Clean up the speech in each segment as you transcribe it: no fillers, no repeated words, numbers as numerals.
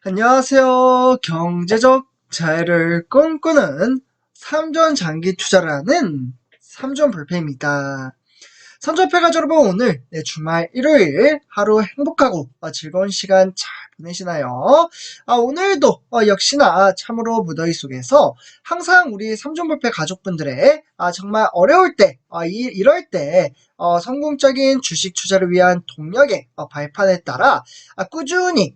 안녕하세요. 경제적 자유를 꿈꾸는 삼존 장기 투자를 하는 삼존 불패입니다. 삼존패가 여러분, 오늘 주말 일요일 하루 행복하고 즐거운 시간 잘 보내시나요? 오늘도 역시나 참으로 무더위 속에서 항상 우리 삼존불패 가족분들의 정말 어려울 때, 이럴 때 성공적인 주식 투자를 위한 동력의 발판에 따라 꾸준히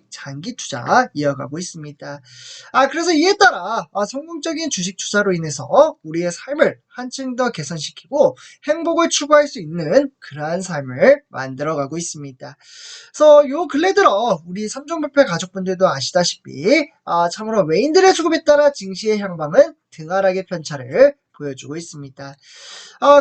장기 투자 이어가고 있습니다. 그래서 이에 따라 성공적인 주식 투자로 인해서 우리의 삶을 한층 더 개선시키고 행복을 추구할 수 있는 그러한 삶을 만들어가고 있습니다. 그래서 요 근래 들어 우리 삼종불패 가족분들도 아시다시피 참으로 외인들의 수급에 따라 증시의 향방은 등하락의 편차를 보여주고 있습니다.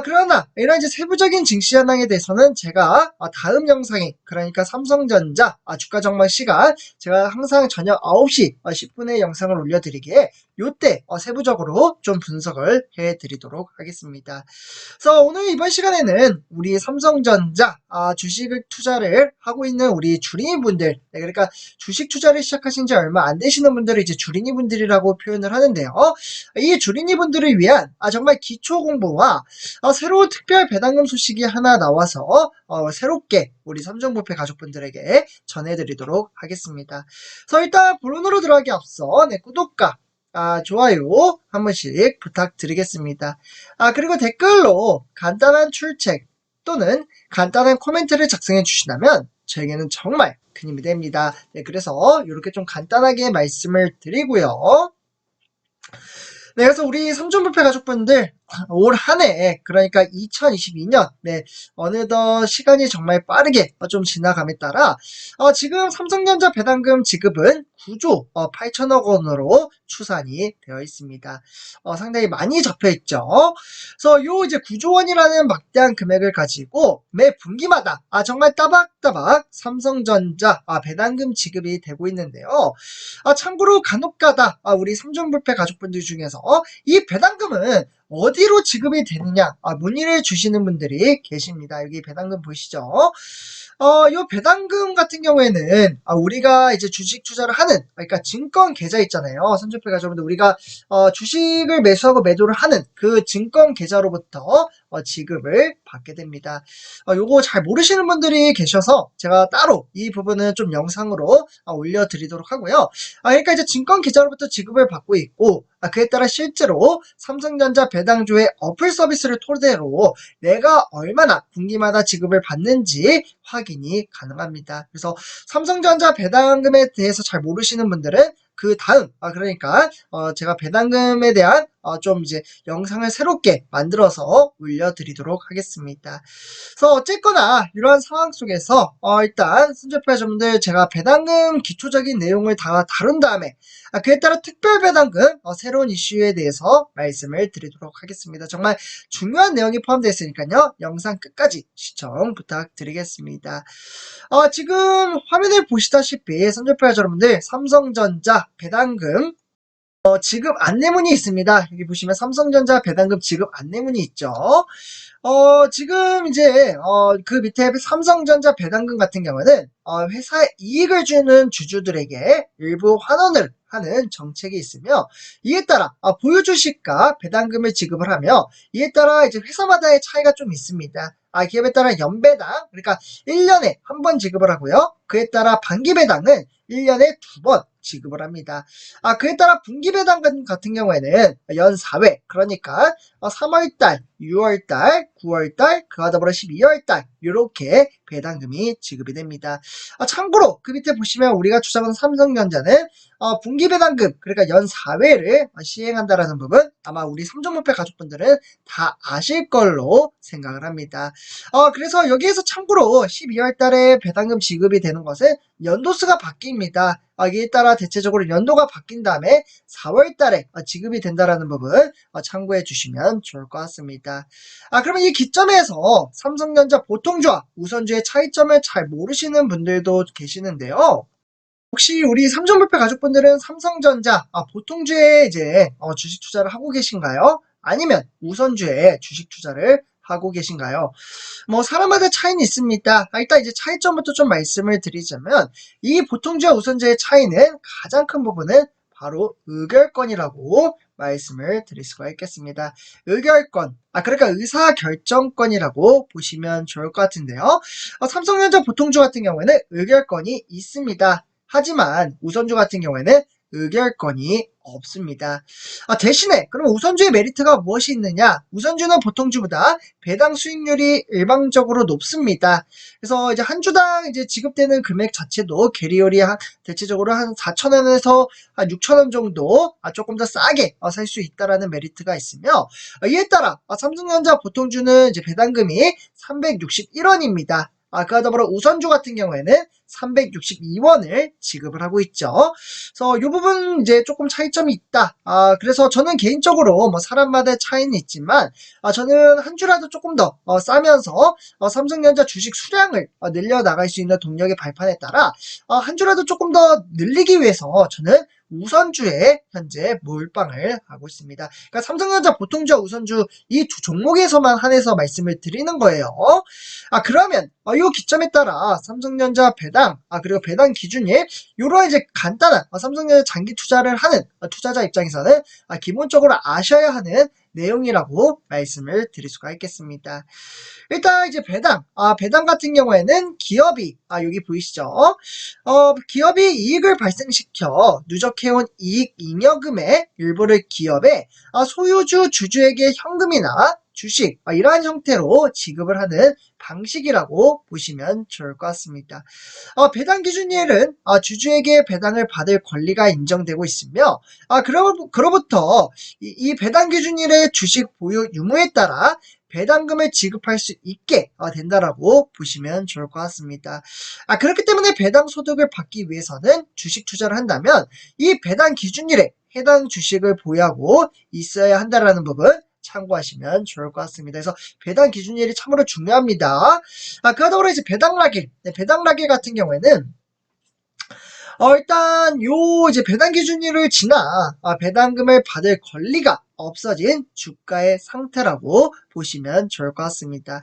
그러나 이런 이제 세부적인 증시 현황에 대해서는 제가 다음 영상에, 그러니까 삼성전자 주가 전망 시간 제가 항상 저녁 9시 10분에 영상을 올려드리기에 요때 세부적으로 좀 분석을 해드리도록 하겠습니다. 그래서 오늘 이번 시간에는 우리 삼성전자 주식을 투자를 하고 있는 우리 주린이분들, 그러니까 주식 투자를 시작하신 지 얼마 안 되시는 분들을 이제 주린이분들이라고 표현을 하는데요. 이 주린이분들을 위한 정말 기초 공부와 새로운 특별 배당금 소식이 하나 나와서 새롭게 우리 삼성불패 가족분들에게 전해드리도록 하겠습니다. 그래서 일단 본론으로 들어가기 앞서 구독과 좋아요 한 번씩 부탁드리겠습니다. 그리고 댓글로 간단한 출첵 또는 간단한 코멘트를 작성해 주신다면 저에게는 정말 큰 힘이 됩니다. 그래서 이렇게 좀 간단하게 말씀을 드리고요. 그래서 우리 삼존불패 가족분들 올 한 해, 그러니까 2022년, 어느덧 시간이 정말 빠르게 좀 지나감에 따라 지금 삼성전자 배당금 지급은 9조 8천억 원으로 추산이 되어 있습니다. 상당히 많이 잡혀 있죠. 그래서 요 이제 9조 원이라는 막대한 금액을 가지고 매 분기마다 정말 따박따박 삼성전자 배당금 지급이 되고 있는데요. 참고로 간혹가다 우리 삼존불패 가족분들 중에서 이 배당금은 어디로 지급이 되느냐 문의를 주시는 분들이 계십니다. 여기 배당금 보이시죠? 요 배당금 같은 경우에는 우리가 이제 주식 투자를 하는, 그러니까 증권 계좌 있잖아요. 삼존불패 가족분들, 우리가 주식을 매수하고 매도를 하는 그 증권 계좌로부터 지급을 받게 됩니다. 요거 잘 모르시는 분들이 계셔서 제가 따로 이 부분은 좀 영상으로 올려드리도록 하고요. 그러니까 이제 증권 계좌로부터 지급을 받고 있고, 그에 따라 실제로 삼성전자 배당조의 어플 서비스를 토대로 내가 얼마나 분기마다 지급을 받는지 확인이 가능합니다. 그래서 삼성전자 배당금에 대해서 잘 모르시는 분들은 그 다음, 그러니까 제가 배당금에 대한 좀 이제 영상을 새롭게 만들어서 올려드리도록 하겠습니다. 그래서 어쨌거나 이러한 상황 속에서 일단 삼존불패자분들, 제가 배당금 기초적인 내용을 다 다룬 다음에 그에 따라 특별 배당금 새로운 이슈에 대해서 말씀을 드리도록 하겠습니다. 정말 중요한 내용이 포함되어 있으니까요. 영상 끝까지 시청 부탁드리겠습니다. 지금 화면을 보시다시피 삼존불패자 여러분들, 삼성전자 배당금 지급 안내문이 있습니다. 여기 보시면 삼성전자 배당금 지급 안내문이 있죠. 지금 이제 그 밑에 삼성전자 배당금 같은 경우는 회사에 이익을 주는 주주들에게 일부 환원을 하는 정책이 있으며, 이에 따라 보유 주식과 배당금을 지급을 하며, 이에 따라 이제 회사마다의 차이가 좀 있습니다. 기업에 따라 연배당, 그러니까 1년에 한 번 지급을 하고요. 그에 따라 반기 배당은 1년에 2번 지급을 합니다. 그에 따라 분기 배당 같은 경우에는 연 4회, 그러니까 3월달, 6월달, 9월달, 그와 더불어 12월달 이렇게 배당금이 지급이 됩니다. 참고로 그 밑에 보시면 우리가 투자하는 삼성전자는 분기 배당금, 그러니까 연 4회를 시행한다라는 부분 아마 우리 삼존불패 가족분들은 다 아실 걸로 생각을 합니다. 그래서 여기에서 참고로 12월 달에 배당금 지급이 되는 것은 연도수가 바뀝니다. 이에 따라 대체적으로 연도가 바뀐 다음에 4월 달에 지급이 된다라는 부분 참고해 주시면 좋을 것 같습니다. 그러면 이 기점에서 삼성전자 보통주와 우선주의 차이점을 잘 모르시는 분들도 계시는데요. 혹시 우리 삼존불패 가족분들은 삼성전자 보통주에 이제 주식 투자를 하고 계신가요? 아니면 우선주에 주식 투자를 하고 계신가요? 뭐 사람마다 차이는 있습니다. 일단 이제 차이점부터 좀 말씀을 드리자면 이 보통주와 우선주의 차이는 가장 큰 부분은 바로 의결권이라고 말씀을 드릴 수가 있겠습니다. 의결권, 그러니까 의사결정권이라고 보시면 좋을 것 같은데요. 삼성전자 보통주 같은 경우에는 의결권이 있습니다. 하지만 우선주 같은 경우에는 의결권이 없습니다. 대신에 그럼 우선주의 메리트가 무엇이 있느냐? 우선주는 보통주보다 배당 수익률이 일방적으로 높습니다. 그래서 이제 한 주당 이제 지급되는 금액 자체도 캐리얼이 대체적으로 한 4,000원에서 한 6,000원 정도 조금 더 싸게 살 수 있다라는 메리트가 있으며, 이에 따라 삼성전자 보통주는 이제 배당금이 361원입니다. 그와 더불어 우선주 같은 경우에는 362원을 지급을 하고 있죠. 그래서 이 부분 이제 조금 차이점이 있다. 그래서 저는 개인적으로 뭐 사람마다 차이는 있지만, 저는 한 주라도 조금 더 싸면서 삼성전자 주식 수량을 늘려나갈 수 있는 동력의 발판에 따라 한 주라도 조금 더 늘리기 위해서 저는 우선주에 현재 몰빵을 하고 있습니다. 그러니까 삼성전자 보통주와 우선주 이 두 종목에서만 한해서 말씀을 드리는 거예요. 그러면 이 기점에 따라 삼성전자 배당 그리고 배당 기준일 요런 이제 간단한 삼성전자 장기 투자를 하는 투자자 입장에서는 기본적으로 아셔야 하는 내용이라고 말씀을 드릴 수가 있겠습니다. 일단 이제 배당 같은 경우에는 기업이 여기 보이시죠? 기업이 이익을 발생시켜 누적해온 이익 잉여금의 일부를 기업의 소유주 주주에게 현금이나 주식 이러한 형태로 지급을 하는 방식이라고 보시면 좋을 것 같습니다. 배당 기준일은 주주에게 배당을 받을 권리가 인정되고 있으며 그로부터 이 배당 기준일의 주식 보유 유무에 따라 배당금을 지급할 수 있게 된다라고 보시면 좋을 것 같습니다. 그렇기 때문에 배당 소득을 받기 위해서는 주식 투자를 한다면 이 배당 기준일에 해당 주식을 보유하고 있어야 한다라는 부분 참고하시면 좋을 것 같습니다. 그래서 배당 기준일이 참으로 중요합니다. 그와 더불어 이제 배당락일, 배당락일 같은 경우에는 일단 이제 배당 기준일을 지나 배당금을 받을 권리가 없어진 주가의 상태라고 보시면 좋을 것 같습니다.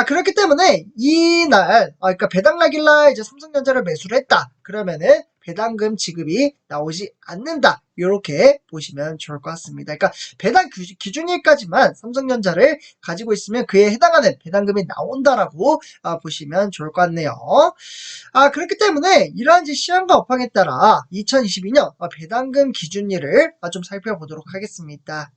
그렇기 때문에 이날 그러니까 배당락일날 이제 삼성전자를 매수를 했다. 그러면은 배당금 지급이 나오지 않는다. 이렇게 보시면 좋을 것 같습니다. 그러니까 배당 기준일까지만 삼성전자를 가지고 있으면 그에 해당하는 배당금이 나온다라고 보시면 좋을 것 같네요. 그렇기 때문에 이러한 시황과 업황에 따라 2022년 배당금 기준일을 좀 살펴보도록 하겠습니다.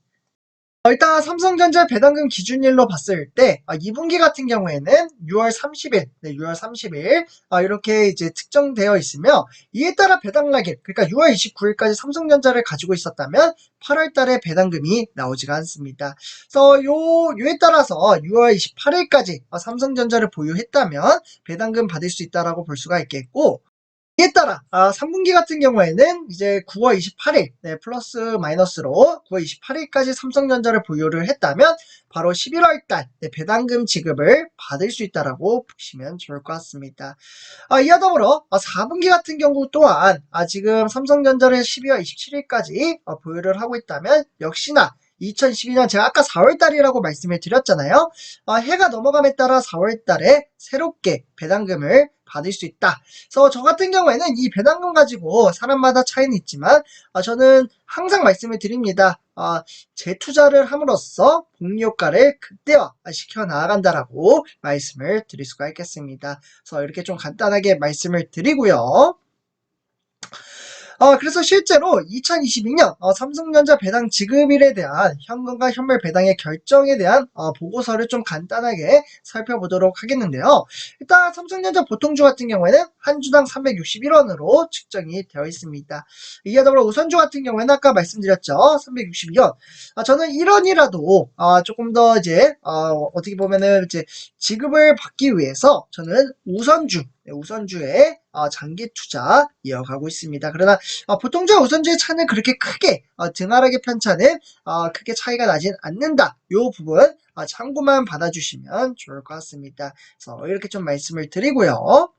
일단 삼성전자 배당금 기준일로 봤을 때 2분기 같은 경우에는 6월 30일, 6월 30일 이렇게 이제 특정되어 있으며 이에 따라 배당락일, 그러니까 6월 29일까지 삼성전자를 가지고 있었다면 8월 달에 배당금이 나오지가 않습니다. 그래서 요에 따라서 6월 28일까지 삼성전자를 보유했다면 배당금 받을 수 있다라고 볼 수가 있겠고, 이에 따라 3분기 같은 경우에는 이제 9월 28일 플러스 마이너스로 9월 28일까지 삼성전자를 보유를 했다면 바로 11월 달 배당금 지급을 받을 수 있다라고 보시면 좋을 것 같습니다. 이와 더불어 4분기 같은 경우 또한 지금 삼성전자를 12월 27일까지 보유를 하고 있다면 역시나 2012년 제가 아까 4월달이라고 말씀을 드렸잖아요. 해가 넘어감에 따라 4월달에 새롭게 배당금을 받을 수 있다. 그래서 저 같은 경우에는 이 배당금 가지고 사람마다 차이는 있지만 저는 항상 말씀을 드립니다. 재투자를 함으로써 복리효과를 극대화 시켜 나아간다라고 말씀을 드릴 수가 있겠습니다. 그래서 이렇게 좀 간단하게 말씀을 드리고요. 그래서 실제로 2022년 삼성전자 배당 지급일에 대한 현금과 현물 배당의 결정에 대한 보고서를 좀 간단하게 살펴보도록 하겠는데요. 일단 삼성전자 보통주 같은 경우에는 한 주당 361원으로 측정이 되어 있습니다. 이에 더불어 우선주 같은 경우에는 아까 말씀드렸죠. 362원. 저는 1원이라도 조금 더 이제 어떻게 보면은 이제 지급을 받기 위해서 저는 우선주에 장기 투자 이어가고 있습니다. 그러나 보통주와 우선주의 차는 그렇게 크게 등하락의 편차는 크게 차이가 나진 않는다. 이 부분 참고만 받아주시면 좋을 것 같습니다. 그래서 이렇게 좀 말씀을 드리고요.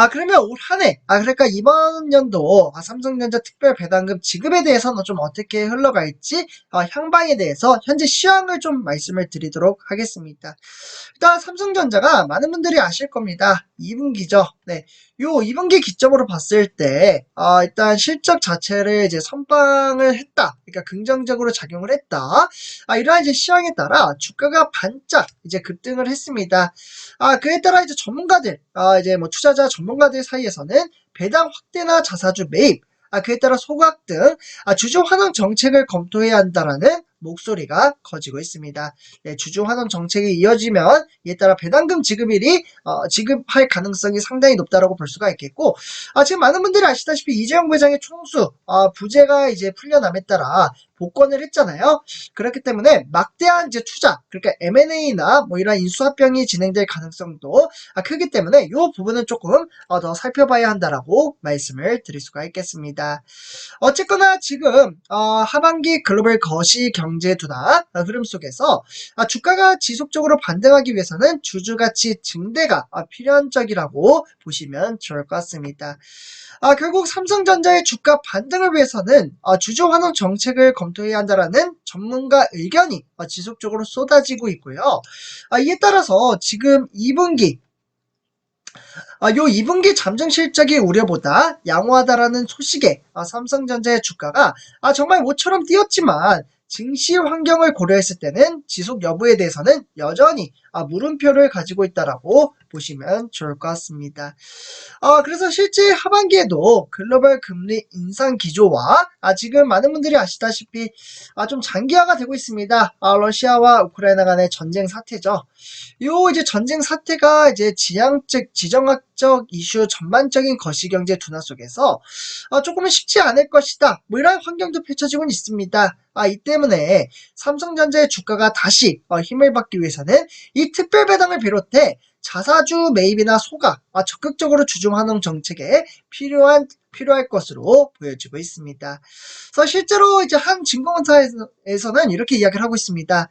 그러면 올 한 해, 그러니까 이번 연도 삼성전자 특별 배당금 지급에 대해서는 좀 어떻게 흘러갈지, 향방에 대해서 현재 시황을 좀 말씀을 드리도록 하겠습니다. 일단 삼성전자가 많은 분들이 아실 겁니다. 2분기죠. 네. 요 2분기 기점으로 봤을 때, 일단 실적 자체를 이제 선방을 했다. 그러니까 긍정적으로 작용을 했다. 이러한 이제 시황에 따라 주가가 반짝 이제 급등을 했습니다. 그에 따라 이제 전문가들, 이제 뭐 투자자 전문가들 사이에서는 배당 확대나 자사주 매입, 그에 따라 소각 등 주주 환원 정책을 검토해야 한다라는 목소리가 커지고 있습니다. 네, 주주 환원 정책이 이어지면 이에 따라 배당금 지급일이 지급할 가능성이 상당히 높다라고 볼 수가 있겠고, 지금 많은 분들이 아시다시피 이재용 부회장의 총수 부재가 이제 풀려남에 따라 복권을 했잖아요. 그렇기 때문에 막대한 이제 투자, 그러니까 M&A나 뭐 이런 인수합병이 진행될 가능성도 크기 때문에 이 부분은 조금 더 살펴봐야 한다라고 말씀을 드릴 수가 있겠습니다. 어쨌거나 지금 하반기 글로벌 거시 경제 둔화 흐름 속에서 주가가 지속적으로 반등하기 위해서는 주주가치 증대가 필연적이라고 보시면 좋을 것 같습니다. 결국 삼성전자의 주가 반등을 위해서는 주주 환원 정책을 검토해야 한다라는 전문가 의견이 지속적으로 쏟아지고 있고요. 이에 따라서 지금 2분기 요 2분기 잠정 실적이 우려보다 양호하다라는 소식에 삼성전자의 주가가 정말 모처럼 뛰었지만 증시 환경을 고려했을 때는 지속 여부에 대해서는 여전히 물음표를 가지고 있다라고 보시면 좋을 것 같습니다. 그래서 실제 하반기에도 글로벌 금리 인상 기조와 지금 많은 분들이 아시다시피 좀 장기화가 되고 있습니다. 러시아와 우크라이나 간의 전쟁 사태죠. 요 이제 전쟁 사태가 이제 지정학적 이슈 전반적인 거시경제 둔화 속에서 조금은 쉽지 않을 것이다. 뭐 이런 환경도 펼쳐지고 있습니다. 이 때문에 삼성전자의 주가가 다시 힘을 받기 위해서는 이 특별배당을 비롯해 자사주 매입이나 소각, 적극적으로 주주 환원 정책에 필요할 것으로 보여지고 있습니다. 그래서 실제로 이제 한 증권사에서는 이렇게 이야기를 하고 있습니다.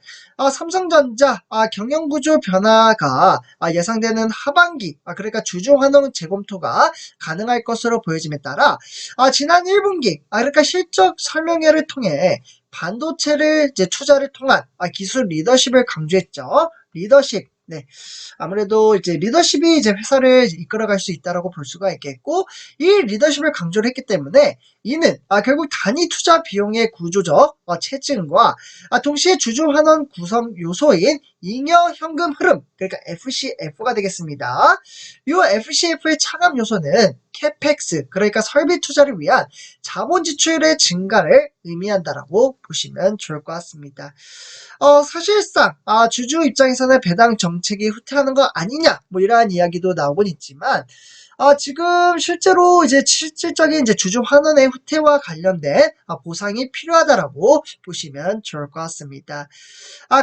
삼성전자 경영구조 변화가 예상되는 하반기, 그러니까 주주 환원 재검토가 가능할 것으로 보여짐에 따라 지난 1분기, 그러니까 실적 설명회를 통해 반도체를 이제 투자를 통한 기술 리더십을 강조했죠. 리더십. 네. 아무래도 이제 리더십이 이제 회사를 이끌어갈 수 있다라고 볼 수가 있겠고, 이 리더십을 강조를 했기 때문에 이는 결국 단위 투자 비용의 구조적 체증과 동시에 주주 환원 구성 요소인 잉여 현금 흐름, 그러니까 FCF가 되겠습니다. 이 FCF의 차감 요소는 캐펙스, 그러니까 설비 투자를 위한 자본 지출의 증가를 의미한다라고 보시면 좋을 것 같습니다. 사실상 주주 입장에서는 배당 정책이 후퇴하는 거 아니냐, 뭐 이러한 이야기도 나오곤 있지만 지금 실제로 이제 실질적인 이제 주주 환원의 후퇴와 관련된 보상이 필요하다라고 보시면 좋을 것 같습니다.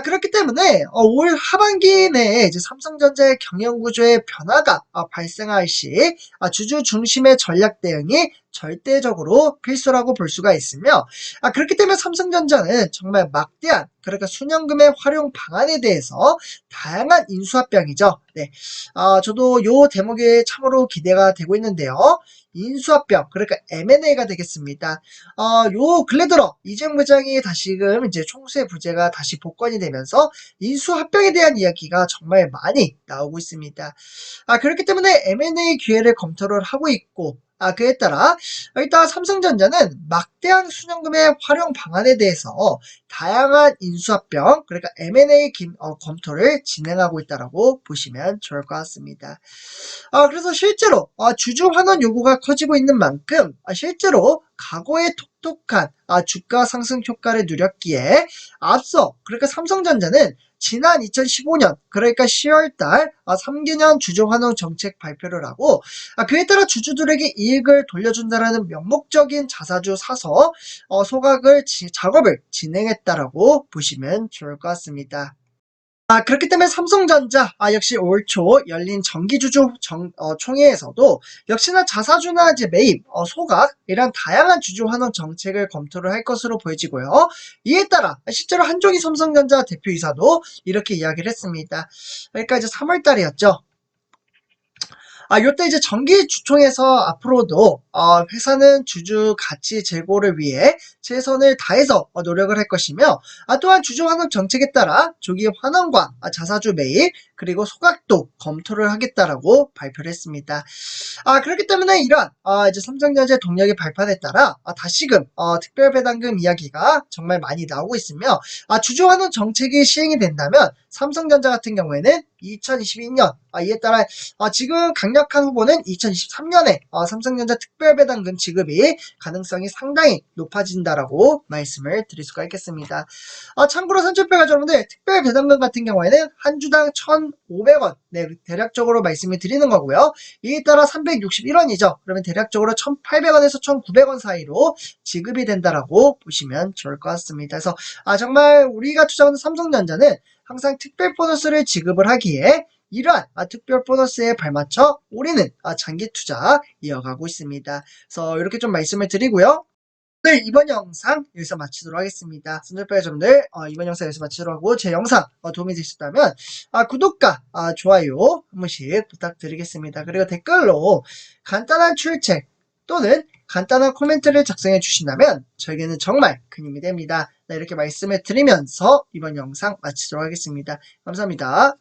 그렇기 때문에 올 하반기 내에 이제 삼성전자의 경영 구조의 변화가 발생할 시 주주 중심의 전략 대응이 절대적으로 필수라고 볼 수가 있으며, 그렇기 때문에 삼성전자는 정말 막대한, 그러니까 순연금의 활용 방안에 대해서 다양한 인수합병이죠. 네. 저도 요 대목에 참으로 기대가 되고 있는데요. 인수합병, 그러니까 M&A가 되겠습니다. 요 근래 들어 이재용 부장이 다시금 이제 총수의 부재가 다시 복권이 되면서 인수합병에 대한 이야기가 정말 많이 나오고 있습니다. 그렇기 때문에 M&A 기회를 검토를 하고 있고, 그에 따라 일단 삼성전자는 막대한 순연금의 활용 방안에 대해서 다양한 인수합병, 그러니까 M&A 검토를 진행하고 있다라고 보시면 좋을 것 같습니다. 그래서 실제로 주주 환원 요구가 커지고 있는 만큼 실제로 과거의 톡톡한 주가 상승 효과를 누렸기에 앞서, 그러니까 삼성전자는 지난 2015년, 그러니까 10월달 3개년 주주 환원 정책 발표를 하고, 그에 따라 주주들에게 이익을 돌려준다라는 명목적인 자사주 사서 작업을 진행했다라고 보시면 좋을 것 같습니다. 그렇기 때문에 삼성전자 역시 올 초 열린 정기주주 총회에서도 역시나 자사주나 이제 매입, 소각 이런 다양한 주주 환원 정책을 검토를 할 것으로 보여지고요. 이에 따라 실제로 한종희 삼성전자 대표이사도 이렇게 이야기를 했습니다. 그러니까 이제 3월 달이었죠. 요때 이제 정기주총에서 앞으로도 회사는 주주 가치 제고를 위해 최선을 다해서 노력을 할 것이며, 또한 주주 환원 정책에 따라 조기 환원과 자사주 매입 그리고 소각도 검토를 하겠다라고 발표를 했습니다. 그렇기 때문에 이런 이제 삼성전자의 동력의 발판에 따라 다시금 특별배당금 이야기가 정말 많이 나오고 있으며, 주주 환원 정책이 시행이 된다면 삼성전자 같은 경우에는 2022년 이에 따라 지금 강력한 후보는 2023년에 삼성전자 특별배당금 지급이 가능성이 상당히 높아진다라고 말씀을 드릴 수가 있겠습니다. 참고로 선출표가 여러분들 특별배당금 같은 경우에는 한 주당 1,500원 네, 대략적으로 말씀을 드리는 거고요. 이에 따라 361원이죠. 그러면 대략적으로 1,800원에서 1,900원 사이로 지급이 된다라고 보시면 좋을 것 같습니다. 그래서 정말 우리가 투자하는 삼성전자는 항상 특별 보너스를 지급을 하기에 이러한 특별 보너스에 발맞춰 우리는 장기 투자 이어가고 있습니다. 그래서 이렇게 좀 말씀을 드리고요. 네, 이번 영상 여기서 마치도록 하겠습니다. 선물배점들 이번 영상 여기서 마치도록 하고, 제 영상 도움이 되셨다면 구독과 좋아요 한 번씩 부탁드리겠습니다. 그리고 댓글로 간단한 출첵 또는 간단한 코멘트를 작성해 주신다면 저에게는 정말 큰 힘이 됩니다. 네, 이렇게 말씀을 드리면서 이번 영상 마치도록 하겠습니다. 감사합니다.